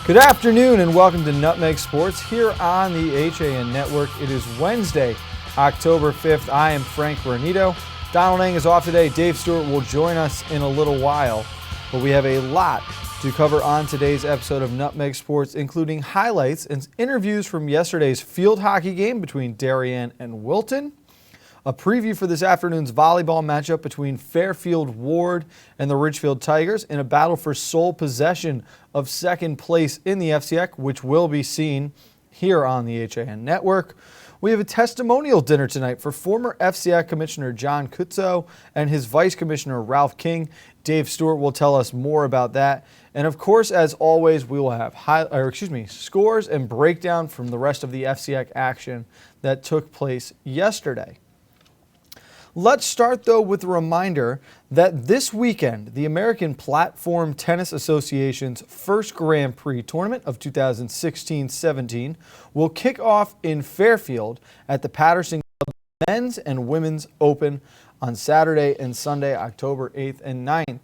Good afternoon and welcome to Nutmeg Sports here on the HAN Network. It is Wednesday, October 5th. I am Frank Granito. Donald Eng is off today. Dave Stewart will join us in a little while, but we have a lot to cover on today's episode of Nutmeg Sports, including highlights and interviews from yesterday's field hockey game between Darien and Wilton, a preview for this afternoon's volleyball matchup between Fairfield Ward and the Ridgefield Tigers in a battle for sole possession of second place in the FCX, which will be seen here on the HAN Network. We have a testimonial dinner tonight for former FCX Commissioner John Kutzo and his Vice Commissioner Ralph King. Dave Stewart will tell us more about that. And of course, as always, we will have scores and breakdown from the rest of the FCX action that took place yesterday. Let's start, though, with a reminder that this weekend, the American Platform Tennis Association's first Grand Prix tournament of 2016-17 will kick off in Fairfield at the Patterson Club Men's and Women's Open on Saturday and Sunday, October 8th and 9th.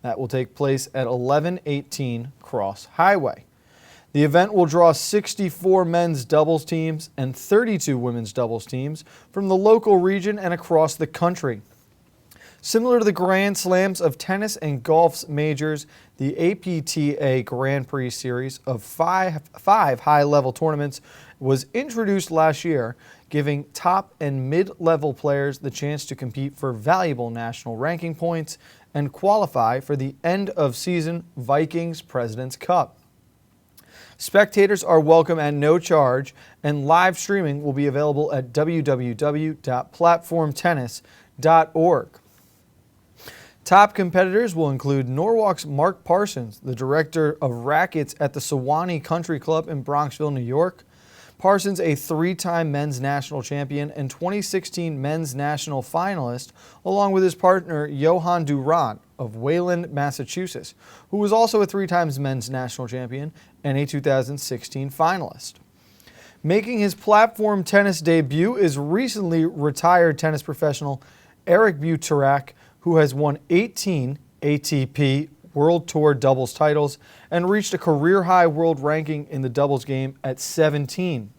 That will take place at 1118 Cross Highway. The event will draw 64 men's doubles teams and 32 women's doubles teams from the local region and across the country. Similar to the Grand Slams of tennis and golf's majors, the APTA Grand Prix series of five high-level tournaments was introduced last year, giving top and mid-level players the chance to compete for valuable national ranking points and qualify for the end-of-season Vikings President's Cup. Spectators are welcome at no charge, and live streaming will be available at www.platformtennis.org. Top competitors will include Norwalk's Mark Parsons, the director of rackets at the Sewanee Country Club in Bronxville, New York. Parsons, a three-time men's national champion and 2016 men's national finalist, along with his partner Johan Durant of Wayland, Massachusetts, who was also a three-time men's national champion and a 2016 finalist. Making his platform tennis debut is recently retired tennis professional Eric Buterak, who has won 18 ATP World Tour doubles titles and reached a career-high world ranking in the doubles game at 17.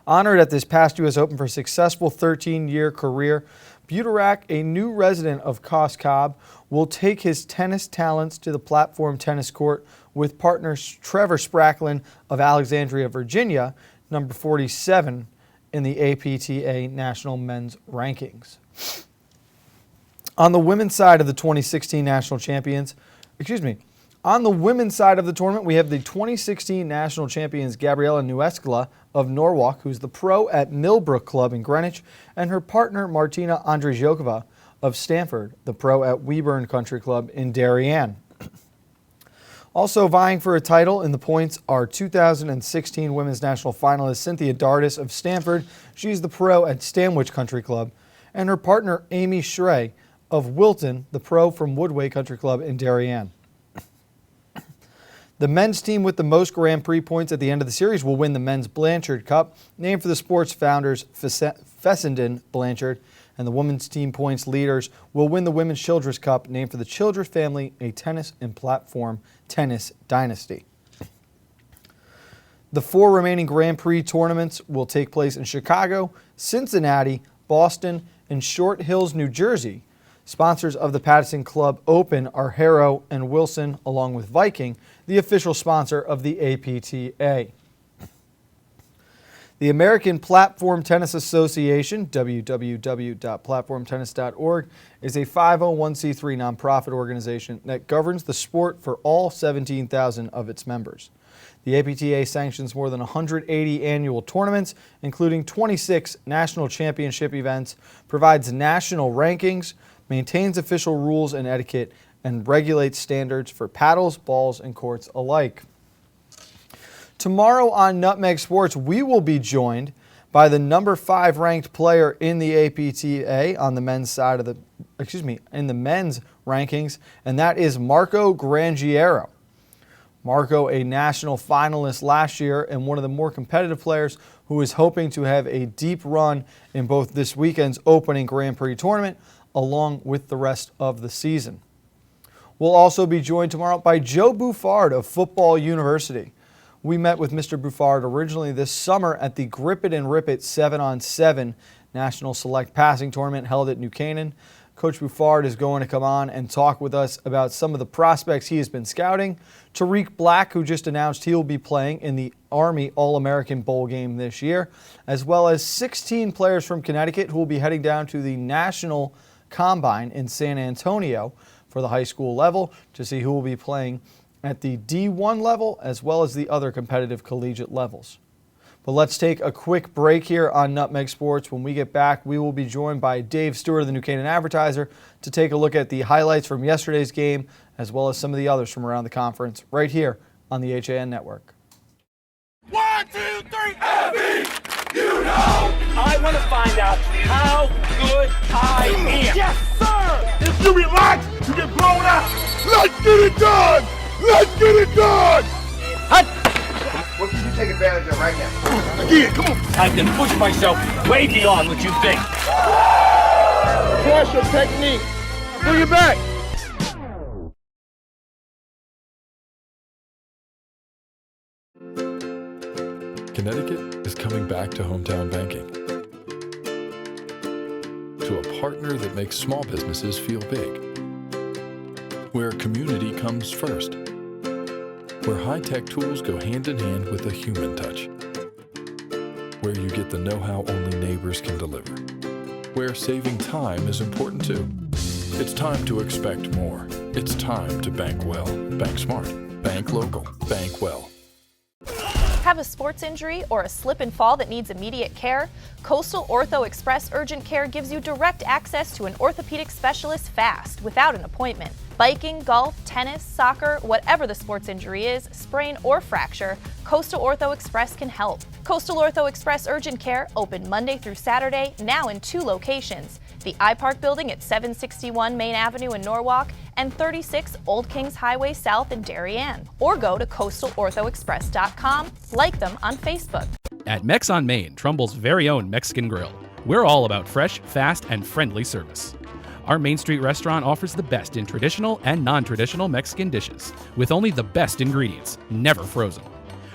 Honored at this past U.S. Open for a successful 13-year career, Buterak, a new resident of Cos Cob, will take his tennis talents to the platform tennis court with partner Trevor Spracklin of Alexandria, Virginia, number 47 in the APTA National Men's Rankings. On the women's side of the 2016 national champions, on the women's side of the tournament, we have the 2016 national champions Gabriela Nuescla of Norwalk, who's the pro at Millbrook Club in Greenwich, and her partner Martina Andrzejokova of Stanford, the pro at Weburn Country Club in Darien. Also vying for a title in the points are 2016 women's national finalist Cynthia Dardis of Stanford. She's the pro at Stanwich Country Club, and her partner Amy Schrey of Wilton, the pro from Woodway Country Club in Darien. The men's team with the most Grand Prix points at the end of the series will win the Men's Blanchard Cup, named for the sport's founders Fessenden Blanchard, and the women's team points leaders will win the Women's Childress Cup, named for the Childress family, a tennis and platform tennis dynasty. The four remaining Grand Prix tournaments will take place in Chicago, Cincinnati, Boston, and Short Hills, New Jersey. Sponsors of the Patterson Club Open are Harrow and Wilson, along with Viking, the official sponsor of the APTA. The American Platform Tennis Association, www.platformtennis.org, is a 501c3 nonprofit organization that governs the sport for all 17,000 of its members. The APTA sanctions more than 180 annual tournaments, including 26 national championship events, provides national rankings, maintains official rules and etiquette, and regulates standards for paddles, balls, and courts alike. Tomorrow on Nutmeg Sports, we will be joined by the number 5 ranked player in the APTA on the men's side of in the men's rankings, and that is Marco Grangiero. Marco, a national finalist last year and one of the more competitive players who is hoping to have a deep run in both this weekend's opening Grand Prix tournament along with the rest of the season. We'll also be joined tomorrow by Joe Buffard of Football University. We met with Mr. Buffard originally this summer at the Grip It and Rip It 7-on-7 National Select Passing Tournament held at New Canaan. Coach Buffard is going to come on and talk with us about some of the prospects he has been scouting. Tariq Black, who just announced he will be playing in the Army All-American Bowl game this year, as well as 16 players from Connecticut who will be heading down to the National Combine in San Antonio for the high school level to see who will be playing at the D1 level as well as the other competitive collegiate levels. But let's take a quick break here on Nutmeg Sports. When we get back, we will be joined by Dave Stewart of the New Canaan Advertiser to take a look at the highlights from yesterday's game as well as some of the others from around the conference right here on the HAN Network. 1, 2, 3, Abby, you know! I want to find out how good I am. Yes, sir! If you relax, you get blown out. Let's get it done! Let's get it done! What can you take advantage of right now? Again, come on! I can push myself way beyond what you think. Pressure technique. Bring it back. Connecticut is coming back to hometown banking, to a partner that makes small businesses feel big, where community comes first, where high-tech tools go hand in hand with a human touch, where you get the know-how only neighbors can deliver, where saving time is important too. It's time to expect more. It's time to bank well, bank smart, bank local, bank well. Have a sports injury or a slip and fall that needs immediate care? Coastal Ortho Express Urgent Care gives you direct access to an orthopedic specialist fast, without an appointment. Biking, golf, tennis, soccer, whatever the sports injury is, sprain or fracture, Coastal Ortho Express can help. Coastal Ortho Express Urgent Care, open Monday through Saturday, now in 2 locations. The iPark building at 761 Main Avenue in Norwalk and 36 Old Kings Highway South in Darien. Or go to coastalorthoexpress.com, like them on Facebook. At Mex on Main, Trumbull's very own Mexican grill, we're all about fresh, fast, and friendly service. Our Main Street restaurant offers the best in traditional and non-traditional Mexican dishes, with only the best ingredients, never frozen.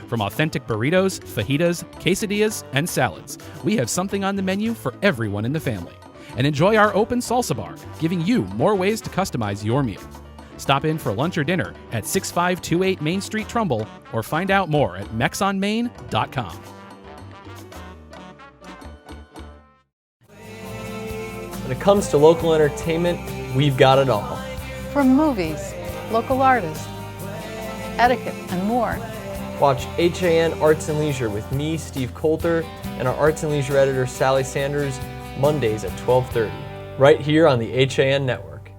From authentic burritos, fajitas, quesadillas, and salads, we have something on the menu for everyone in the family. And enjoy our open salsa bar, giving you more ways to customize your meal. Stop in for lunch or dinner at 6528 Main Street, Trumbull, or find out more at mexonmain.com. When it comes to local entertainment, we've got it all. From movies, local artists, etiquette, and more. Watch HAN Arts and Leisure with me, Steve Coulter, and our Arts and Leisure editor, Sally Sanders, Mondays at 12:30, right here on the HAN Network.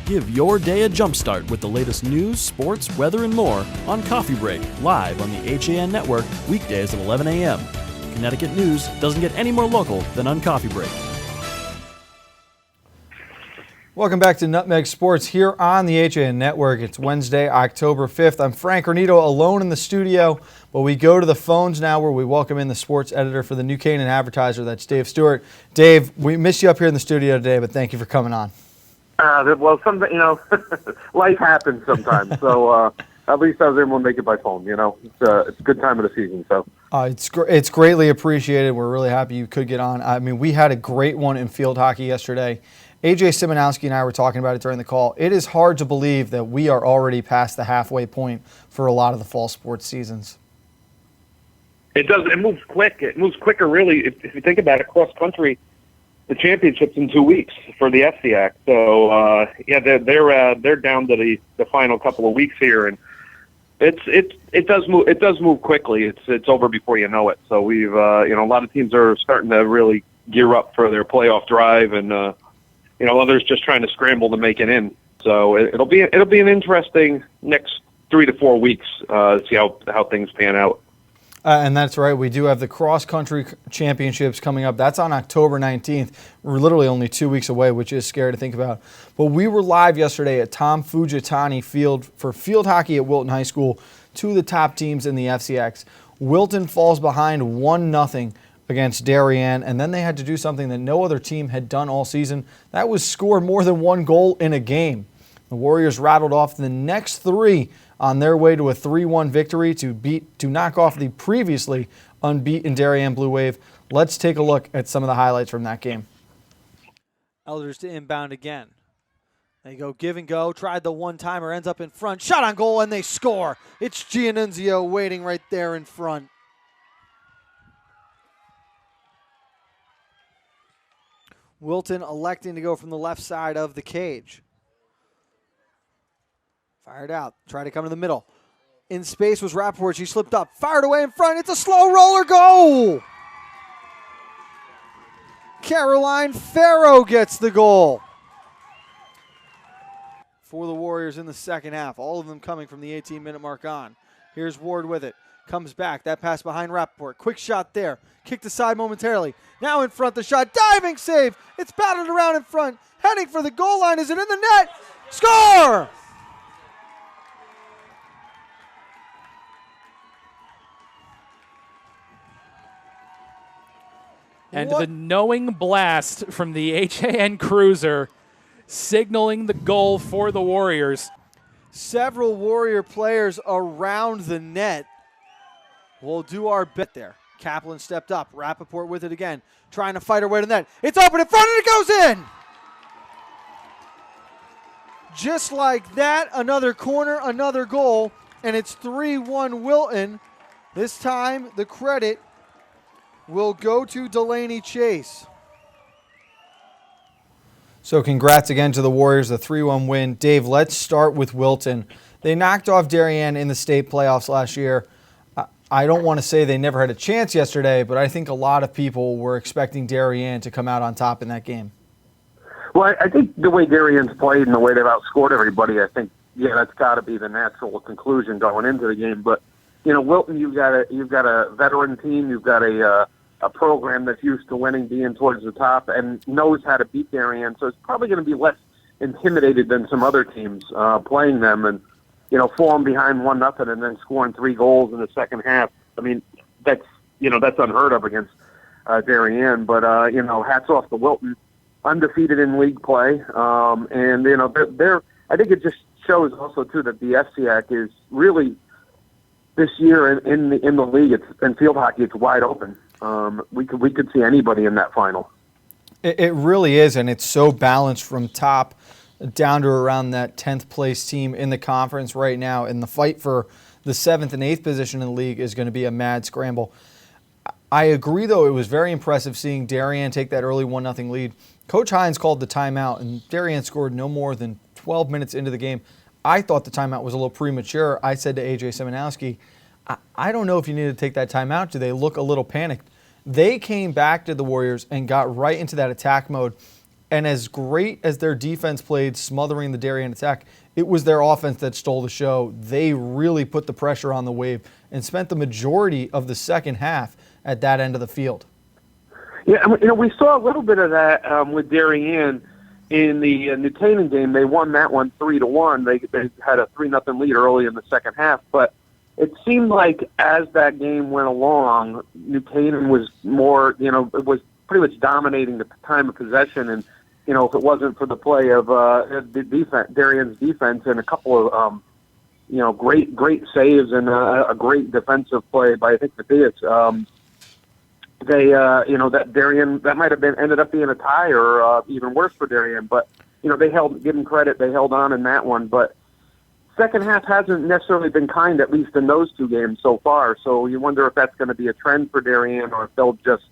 Give your day a jumpstart with the latest news, sports, weather, and more on Coffee Break, live on the HAN Network, weekdays at 11 a.m. Connecticut news doesn't get any more local than on Coffee Break. Welcome back to Nutmeg Sports here on the HAN Network. It's Wednesday, October 5th. I'm Frank Granito, alone in the studio, but we go to the phones now where we welcome in the sports editor for the New Canaan Advertiser. That's Dave Stewart. Dave, we missed you up here in the studio today, but thank you for coming on. Well, life happens sometimes, so at least I was able to make it by phone. It's a good time of the season. So it's greatly appreciated. We're really happy you could get on. I mean, we had a great one in field hockey yesterday. AJ Simonowski and I were talking about it during the call. It is hard to believe that we are already past the halfway point for a lot of the fall sports seasons. it does. It moves quick. It moves quicker, really. If you think about it, cross country, the championship's in 2 weeks for the FCAC. So they're down to the final couple of weeks here, and it does move. It does move quickly. It's over before you know it. So we've a lot of teams are starting to really gear up for their playoff drive, and others just trying to scramble to make it in. So it'll be an interesting next 3 to 4 weeks to see how things pan out. And that's right. We do have the cross-country championships coming up. That's on October 19th. We're literally only 2 weeks away, which is scary to think about. But we were live yesterday at Tom Fujitani Field for field hockey at Wilton High School, two of the top teams in the FCX. Wilton falls behind 1-0 against Darien, and then they had to do something that no other team had done all season. That was score more than one goal in a game. The Warriors rattled off the next 3 on their way to a 3-1 victory to knock off the previously unbeaten Darien Blue Wave. Let's take a look at some of the highlights from that game. Elders to inbound again. They go give and go, tried the one-timer, ends up in front, shot on goal, and they score. It's Giannunzio waiting right there in front. Wilton electing to go from the left side of the cage. Fired out, tried to come to the middle. In space was Rappaport, she slipped up, fired away in front, it's a slow roller goal! Caroline Farrow gets the goal for the Warriors in the second half. All of them coming from the 18-minute mark on. Here's Ward with it. Comes back. That pass behind Rappaport. Quick shot there. Kicked aside momentarily. Now in front, the shot. Diving save. It's batted around in front. Heading for the goal line. Is it in the net? Score! And the knowing blast from the HAN cruiser signaling the goal for the Warriors. Several Warrior players around the net. We'll do our bit there. Kaplan stepped up. Rappaport with it again. Trying to fight her way to the net. It's open in front and it goes in! Just like that, another corner, another goal, and it's 3-1 Wilton. This time, the credit will go to Delaney Chase. So congrats again to the Warriors, the 3-1 win. Dave, let's start with Wilton. They knocked off Darien in the state playoffs last year. I don't want to say they never had a chance yesterday, but I think a lot of people were expecting Darien to come out on top in that game. Well, I think the way Darien's played and the way they've outscored everybody, I think, that's got to be the natural conclusion going into the game. But Wilton, you've got a veteran team, you've got a program that's used to winning, being towards the top, and knows how to beat Darien. So it's probably going to be less intimidated than some other teams playing them, and falling behind 1-0 and then scoring 3 goals in the second half. I mean, that's unheard of against Darien. But hats off to Wilton, undefeated in league play, and they're. I think it just shows also too that the FCAC is really this year in the league. In field hockey, it's wide open. We could see anybody in that final. It really is, and it's so balanced from top down to around that 10th place team in the conference right now. And the fight for the 7th and 8th position in the league is going to be a mad scramble. I agree, though, it was very impressive seeing Darien take that early 1-0 lead. Coach Hines called the timeout, and Darien scored no more than 12 minutes into the game. I thought the timeout was a little premature. I said to A.J. Seminowski, I don't know if you need to take that timeout. Do they look a little panicked? They came back to the Warriors and got right into that attack mode. And as great as their defense played smothering the Darien attack, it was their offense that stole the show. They really put the pressure on the Wave and spent the majority of the second half at that end of the field. Yeah, we saw a little bit of that with Darien in the New Canaan game. They won that one 3-1. They had a 3-0 lead early in the second half, but it seemed like as that game went along, New Canaan was more, it was pretty much dominating the time of possession. And, if it wasn't for the play of the defense, Darien's defense, and a couple of, great saves and a great defensive play by, I think, Matthias, that Darien, that might have ended up being a tie or even worse for Darien. But, give them credit, they held on in that one. But second half hasn't necessarily been kind, at least in those 2 games so far. So you wonder if that's going to be a trend for Darien or if they'll just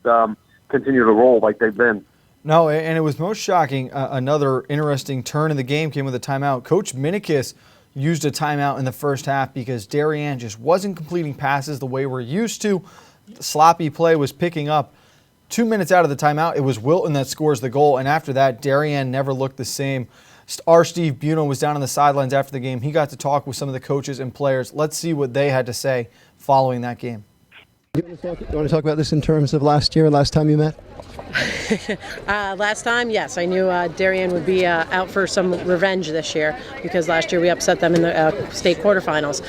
continue to roll like they've been. No, and it was most shocking. Another interesting turn in the game came with a timeout. Coach Minikis used a timeout in the first half because Darien just wasn't completing passes the way we're used to. The sloppy play was picking up. 2 minutes out of the timeout, it was Wilton that scores the goal, and after that, Darien never looked the same. Our Steve Buno was down on the sidelines after the game. He got to talk with some of the coaches and players. Let's see what they had to say following that game. You want to talk about this in terms of last time you met? Last time, yes. I knew Darien would be out for some revenge this year because last year we upset them in the state quarterfinals.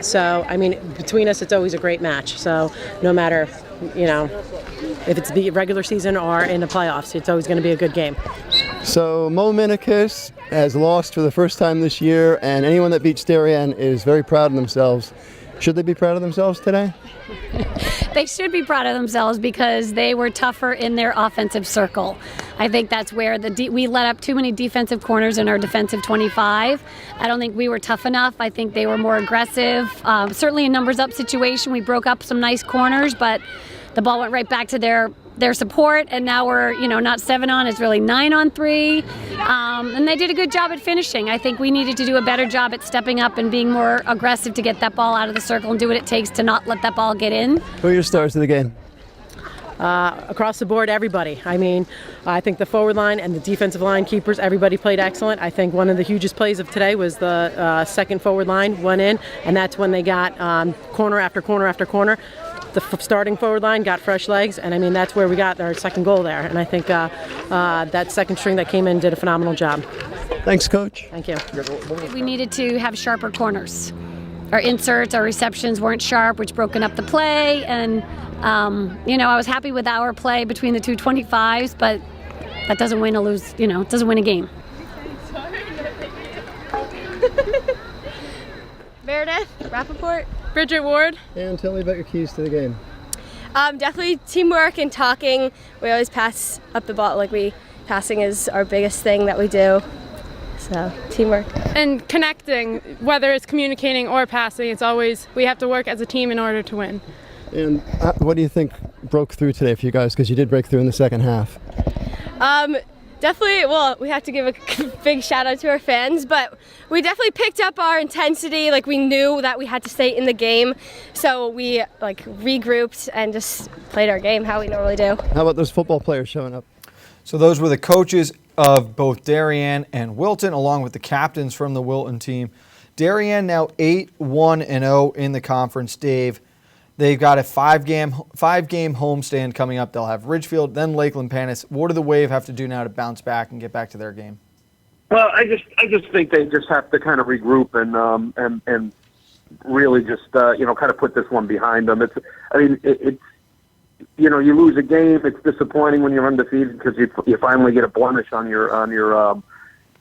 So, between us, it's always a great match. So no matter if it's the regular season or in the playoffs, it's always going to be a good game. So Mo Minicus has lost for the first time this year, and anyone that beats Darien is very proud of themselves. Should they be proud of themselves today? They should be proud of themselves because they were tougher in their offensive circle. I think that's where we let up too many defensive corners in our defensive 25. I don't think we were tough enough. I think they were more aggressive. Certainly a numbers up situation, we broke up some nice corners, but the ball went right back to their support, and now we're not 7 on, it's really 9 on 3, and they did a good job at finishing. I think we needed to do a better job at stepping up and being more aggressive to get that ball out of the circle and do what it takes to not let that ball get in. Who are your stars of the game? Across the board, everybody. I mean, I think the forward line and the defensive line keepers, everybody played excellent. I think one of the hugest plays of today was the second forward line went in, and that's when they got corner after corner after corner. The starting forward line got fresh legs, and I mean that's where we got our second goal there. And I think that second string that came in did a phenomenal job. Thanks, Coach. Thank you. We needed to have sharper corners. Our inserts, our receptions weren't sharp, which broken up the play. And I was happy with our play between the two 25s, but that doesn't win or lose. It doesn't win a game. Meredith, Rappaport. Bridget Ward. And tell me about your keys to the game. Definitely teamwork and talking. We always pass up the ball. Passing is our biggest thing that we do. So teamwork. And connecting, whether it's communicating or passing, it's always, we have to work as a team in order to win. And what do you think broke through today for you guys? Because you did break through in the second half. Definitely, we have to give a big shout out to our fans, but we definitely picked up our intensity. We knew that we had to stay in the game, so we regrouped and just played our game how we normally do. How about those football players showing up? So those were the coaches of both Darien and Wilton, along with the captains from the Wilton team. Darien now 8-1-0 in the conference, Dave. They've got a five-game homestand coming up. They'll have Ridgefield, then Lakeland Panis. What do the Wave have to do now to bounce back and get back to their game? Well, I just think they just have to kind of regroup and really just kind of put this one behind them. You lose a game. It's disappointing when you're undefeated because you finally get a blemish on your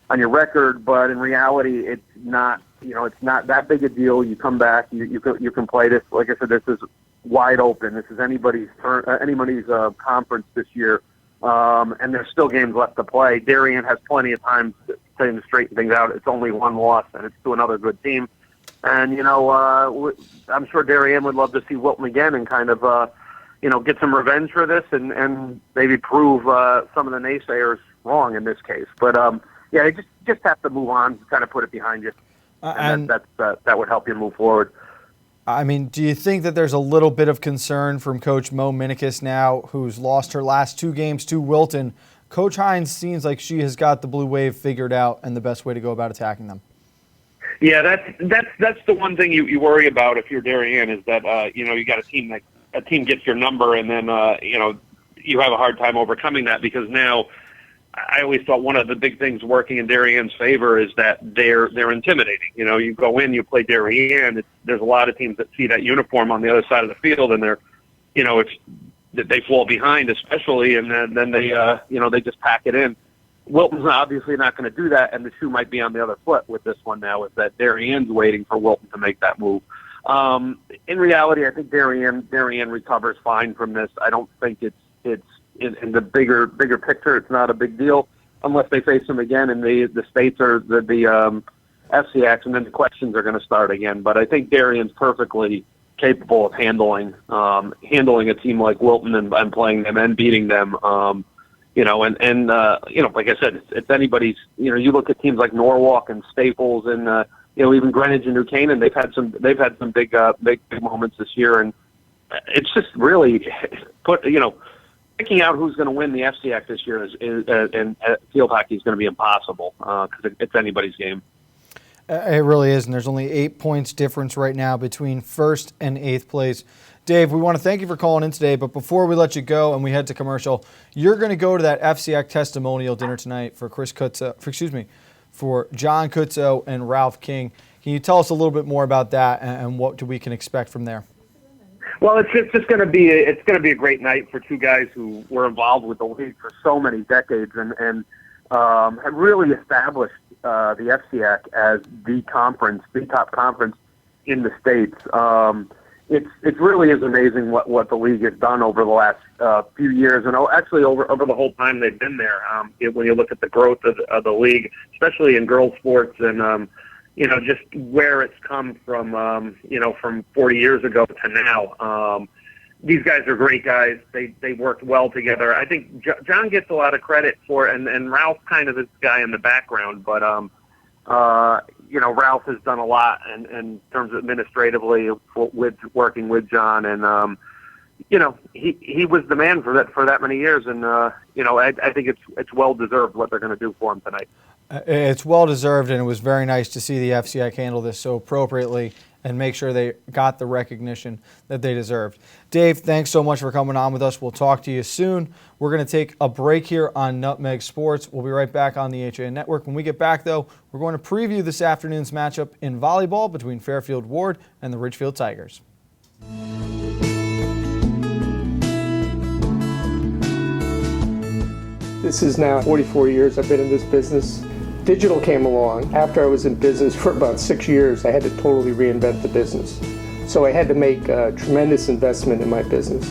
record. But in reality, it's not. It's not that big a deal. You come back, you can play this. Like I said, this is wide open. This is anybody's conference this year, and there's still games left to play. Darien has plenty of time to straighten things out. It's only one loss, and it's to another good team. And I'm sure Darien would love to see Wilton again and kind of get some revenge for this and maybe prove some of the naysayers wrong in this case. But you just have to move on, kind of put it behind you. And that would help you move forward. I mean, do you think that there's a little bit of concern from Coach Mo Minicus now, who's lost her last 2 games to Wilton? Coach Hines seems like she has got the Blue Wave figured out and the best way to go about attacking them. Yeah, that's the one thing you worry about if you're Darien is that you got a team gets your number and then you have a hard time overcoming that because now. I always thought one of the big things working in Darien's favor is that they're intimidating. You go in, you play Darien. There's a lot of teams that see that uniform on the other side of the field, and they fall behind, especially, and then they just pack it in. Wilton's obviously not going to do that, and the shoe might be on the other foot with this one now. Is that Darien's waiting for Wilton to make that move? In reality, I think Darien recovers fine from this. I don't think it's. In the bigger picture, it's not a big deal unless they face them again and the states are the FCX, and then the questions are going to start again. But I think Darien's perfectly capable of handling a team like Wilton and playing them and beating them. Like I said, it's anybody's. You look at teams like Norwalk and Staples and even Greenwich and New Canaan. They've had some big moments this year, and it's just really picking out who's going to win the FCX this year and field hockey is going to be impossible because it's anybody's game. It really is, and there's only 8 points difference right now between 1st and 8th place. Dave, we want to thank you for calling in today, but before we let you go and we head to commercial, you're going to go to that FCX testimonial dinner tonight for for John Kutzo and Ralph King. Can you tell us a little bit more about that and what we can expect from there? Well, it's just going to be a great night for two guys who were involved with the league for so many decades and have really established the FCIAC as the top conference in the states. It really is amazing what the league has done over the last few years, and actually over the whole time they've been there. When you look at the growth of the league, especially in girls sports, and just where it's come from, from 40 years ago to now. These guys are great guys. They worked well together. I think John gets a lot of credit for it, and Ralph kind of is the guy in the background, but Ralph has done a lot in terms of administratively with working with John, and he was the man for that many years, and I think it's well deserved what they're going to do for him tonight. It's well deserved, and it was very nice to see the FCIAC handle this so appropriately and make sure they got the recognition that they deserved. Dave, thanks so much for coming on with us. We'll talk to you soon. We're going to take a break here on Nutmeg Sports. We'll be right back on the HAN Network. When we get back, though, we're going to preview this afternoon's matchup in volleyball between Fairfield Ward and the Ridgefield Tigers. This is now 44 years I've been in this business. Digital came along. After I was in business for about 6 years, I had to totally reinvent the business. So I had to make a tremendous investment in my business.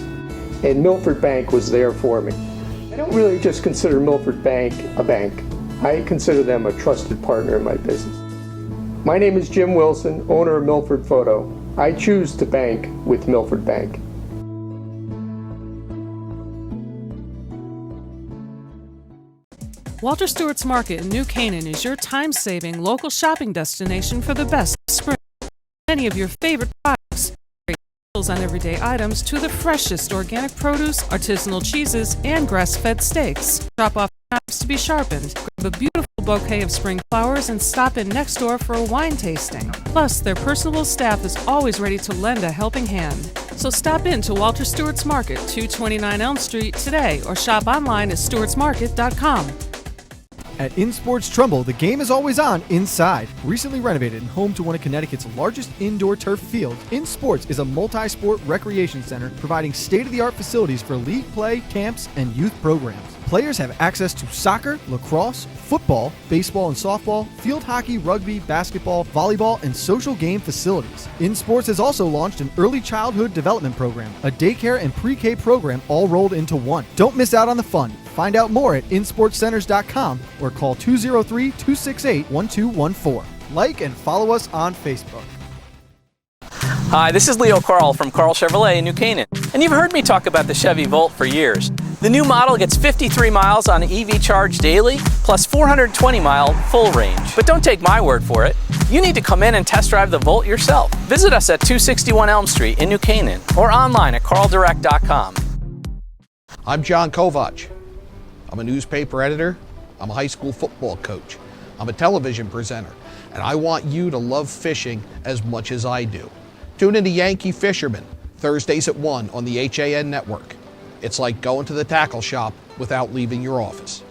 And Milford Bank was there for me. I don't really just consider Milford Bank a bank. I consider them a trusted partner in my business. My name is Jim Wilson, owner of Milford Photo. I choose to bank with Milford Bank. Walter Stewart's Market in New Canaan is your time-saving local shopping destination for the best of spring. Many of your favorite products, great deals on everyday items to the freshest organic produce, artisanal cheeses, and grass-fed steaks. Drop off knives to be sharpened, grab a beautiful bouquet of spring flowers, and stop in next door for a wine tasting. Plus, their personable staff is always ready to lend a helping hand. So stop in to Walter Stewart's Market, 229 Elm Street today, or shop online at stewartsmarket.com. At InSports Trumbull, the game is always on inside. Recently renovated and home to one of Connecticut's largest indoor turf fields, InSports is a multi-sport recreation center providing state-of-the-art facilities for league play, camps, and youth programs. Players have access to soccer, lacrosse, football, baseball and softball, field hockey, rugby, basketball, volleyball, and social game facilities. InSports has also launched an early childhood development program, a daycare and pre-K program all rolled into one. Don't miss out on the fun. Find out more at insportscenters.com or call 203-268-1214. Like and follow us on Facebook. Hi, this is Leo Carl from Carl Chevrolet in New Canaan, and you've heard me talk about the Chevy Volt for years. The new model gets 53 miles on EV charge daily, plus 420-mile full range. But don't take my word for it. You need to come in and test drive the Volt yourself. Visit us at 261 Elm Street in New Canaan or online at carldirect.com. I'm John Kovach. I'm a newspaper editor. I'm a high school football coach. I'm a television presenter, and I want you to love fishing as much as I do. Tune in to Yankee Fisherman, Thursdays at 1 on the HAN Network. It's like going to the tackle shop without leaving your office.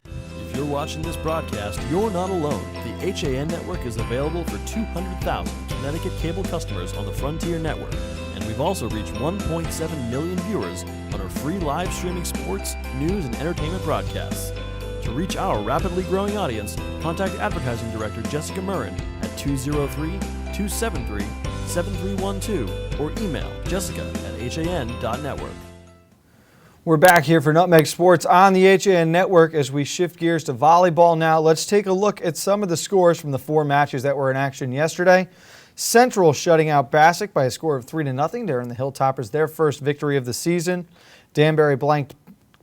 If you're watching this broadcast, you're not alone. The HAN Network is available for 200,000 Connecticut cable customers on the Frontier Network. And we've also reached 1.7 million viewers on our free live streaming sports, news, and entertainment broadcasts. To reach our rapidly growing audience, contact Advertising Director Jessica Murrin at 203-273-7312 or email jessica@han.network. We're back here for Nutmeg Sports on the HAN Network as we shift gears to volleyball now. Let's take a look at some of the scores from the 4 matches that were in action yesterday. Central shutting out Bassick by a score of 3-0. They're in the Hilltoppers, their first victory of the season. Danbury blanked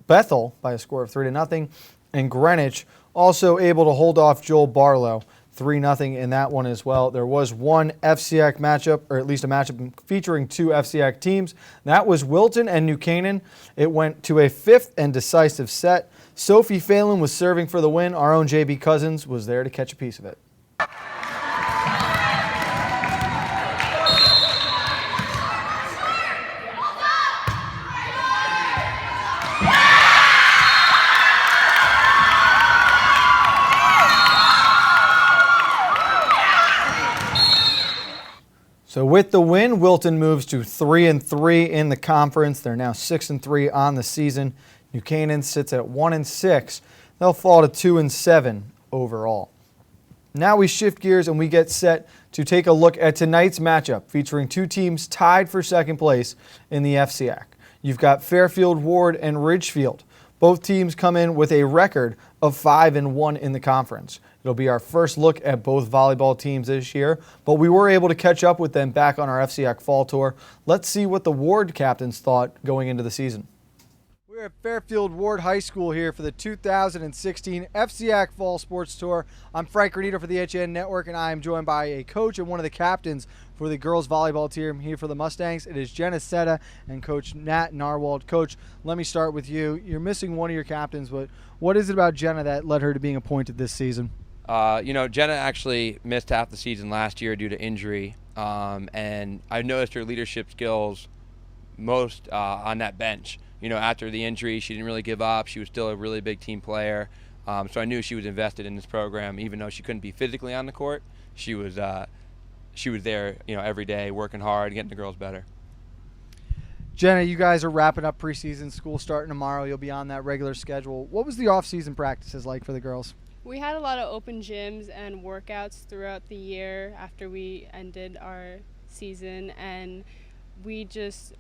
Bethel by a score of 3-0. And Greenwich also able to hold off Joel Barlow 3-0 in that one as well. There was one FCIAC matchup, or at least a matchup featuring 2 FCIAC teams. That was Wilton and New Canaan. It went to a 5th and decisive set. Sophie Phelan was serving for the win. Our own JB Cousins was there to catch a piece of it. So with the win, Wilton moves to 3-3 in the conference. They're now 6-3 on the season. New Canaan sits at 1-6. They'll fall to 2-7 overall. Now we shift gears and we get set to take a look at tonight's matchup featuring two teams tied for second place in the FCAC. You've got Fairfield Ward and Ridgefield. Both teams come in with a record of 5-1 in the conference. It'll be our first look at both volleyball teams this year, but we were able to catch up with them back on our FCAC Fall Tour. Let's see what the Ward captains thought going into the season. We're at Fairfield Ward High School here for the 2016 FCAC Fall Sports Tour. I'm Frank Granito for the HAN Network, and I am joined by a coach and one of the captains for the girls volleyball team here for the Mustangs. It is Jenna Seta and Coach Nat Narwald. Coach, let me start with you. You're missing one of your captains, but what is it about Jenna that led her to being appointed this season? Jenna actually missed half the season last year due to injury, and I noticed her leadership skills most on that bench. After the injury, she didn't really give up. She was still a really big team player. So I knew she was invested in this program, even though she couldn't be physically on the court. She was there, every day, working hard, getting the girls better. Jenna, you guys are wrapping up preseason. School starting tomorrow. You'll be on that regular schedule. What was the off-season practices like for the girls? We had a lot of open gyms and workouts throughout the year after we ended our season, and we just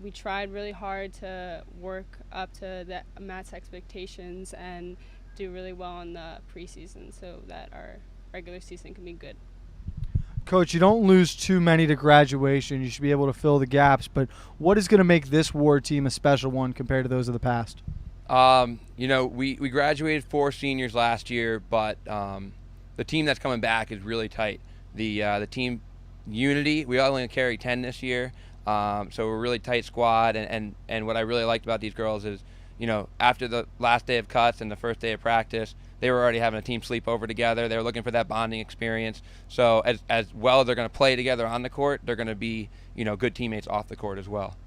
we tried really hard to work up to the Matt's expectations and do really well in the preseason so that our regular season can be good. Coach, you don't lose too many to graduation. You should be able to fill the gaps, but what is going to make this Ward team a special one compared to those of the past? We graduated 4 seniors last year, but the team that's coming back is really tight. The team unity, we only carry 10 this year. So we're a really tight squad, and what I really liked about these girls is, after the last day of cuts and the first day of practice, they were already having a team sleepover together. They were looking for that bonding experience. So as well as they're going to play together on the court, they're going to be, good teammates off the court as well.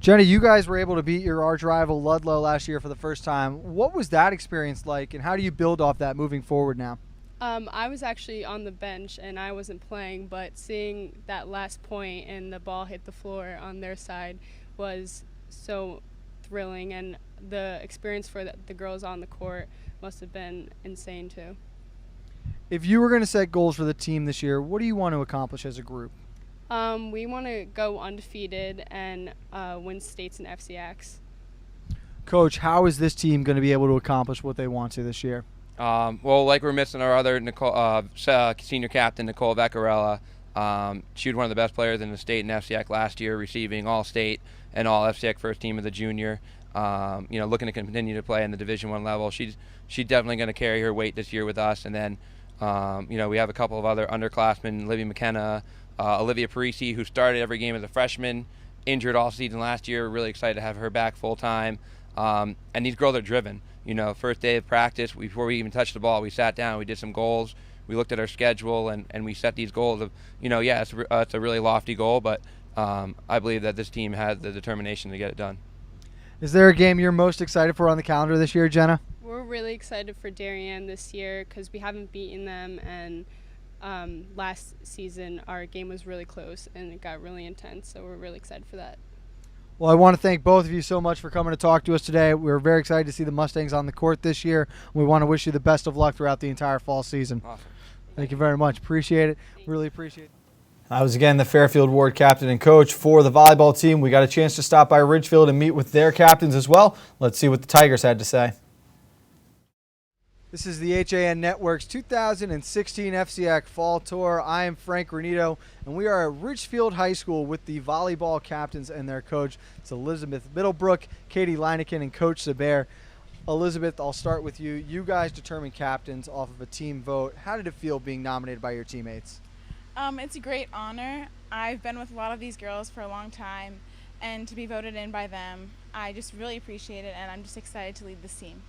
Jenny, you guys were able to beat your arch rival Ludlow last year for the first time. What was that experience like, and how do you build off that moving forward now? I was actually on the bench and I wasn't playing, but seeing that last point and the ball hit the floor on their side was so thrilling, and the experience for the girls on the court must have been insane too. If you were going to set goals for the team this year, what do you want to accomplish as a group? We want to go undefeated and win states and FCACs. Coach, how is this team going to be able to accomplish what they want to this year? Well, like we're missing our other senior captain, Nicole Veccarella. She was one of the best players in the state in FCAC last year, receiving all-state and all FCAC first team of the junior. Looking to continue to play in the Division I level. She's definitely going to carry her weight this year with us. And then, we have a couple of other underclassmen, Livy McKenna, Olivia Parisi, who started every game as a freshman, injured all season last year. We're really excited to have her back full-time. And these girls are driven. First day of practice, before we even touched the ball, we sat down, we did some goals, we looked at our schedule, and we set these goals of, it's a really lofty goal, but I believe that this team has the determination to get it done. Is there a game you're most excited for on the calendar this year, Jenna? We're really excited for Darien this year because we haven't beaten them, and last season our game was really close and it got really intense, so we're really excited for that. Well, I want to thank both of you so much for coming to talk to us today. We're very excited to see the Mustangs on the court this year. We want to wish you the best of luck throughout the entire fall season. Awesome. Thank you very much. Appreciate it. Really appreciate it. I was again the Fairfield Ward captain and coach for the volleyball team. We got a chance to stop by Ridgefield and meet with their captains as well. Let's see what the Tigers had to say. This is the HAN Network's 2016 FCAC Fall Tour. I am Frank Granito, and we are at Ridgefield High School with the volleyball captains and their coach. It's Elizabeth Middlebrook, Katie Leinekin, and Coach Sabert. Elizabeth, I'll start with you. You guys determined captains off of a team vote. How did it feel being nominated by your teammates? It's a great honor. I've been with a lot of these girls for a long time, and to be voted in by them, I just really appreciate it, and I'm just excited to lead this team.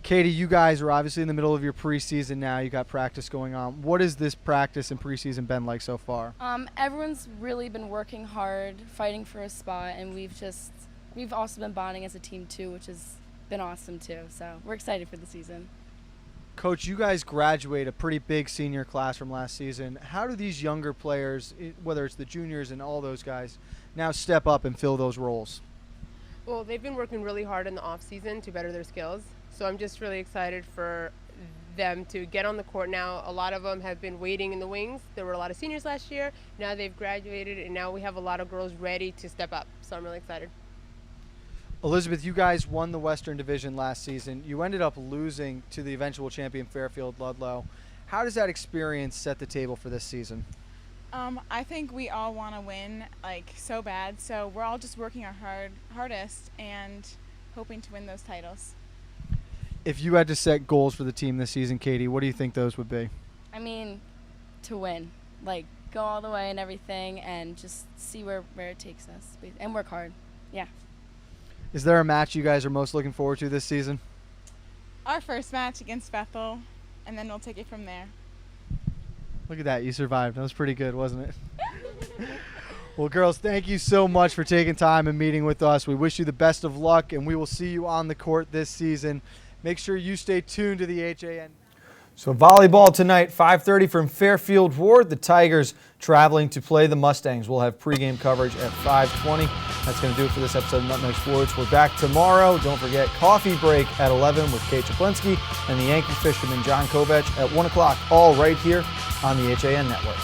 Katie, you guys are obviously in the middle of your preseason now. You got practice going on. What has this practice and preseason been like so far? Everyone's really been working hard, fighting for a spot, and we've also been bonding as a team too, which has been awesome too. So we're excited for the season. Coach, you guys graduate a pretty big senior class from last season. How do these younger players, whether it's the juniors and all those guys, now step up and fill those roles? Well, they've been working really hard in the off season to better their skills. So I'm just really excited for them to get on the court now. A lot of them have been waiting in the wings. There were a lot of seniors last year. Now they've graduated, and now we have a lot of girls ready to step up. So I'm really excited. Elizabeth, you guys won the Western Division last season. You ended up losing to the eventual champion Fairfield Ludlow. How does that experience set the table for this season? I think we all want to win so bad, so we're all just working our hardest and hoping to win those titles. If you had to set goals for the team this season, Katie, what do you think those would be? I mean, to win, go all the way and everything, and just see where it takes us, and work hard. Yeah. Is there a match you guys are most looking forward to this season? Our first match against Bethel, and then we'll take it from there. Look at that, you survived. That was pretty good, wasn't it? Well, girls, thank you so much for taking time and meeting with us. We wish you the best of luck, and we will see you on the court this season. Make sure you stay tuned to the HAN. So volleyball tonight, 5:30 from Fairfield Ward. The Tigers traveling to play the Mustangs. We'll have pregame coverage at 5:20. That's going to do it for this episode of Nutmeg Sports. We're back tomorrow. Don't forget coffee break at 11 with Kate Chaplinsky and the Yankee fisherman John Kovach at 1 o'clock, all right here on the HAN Network.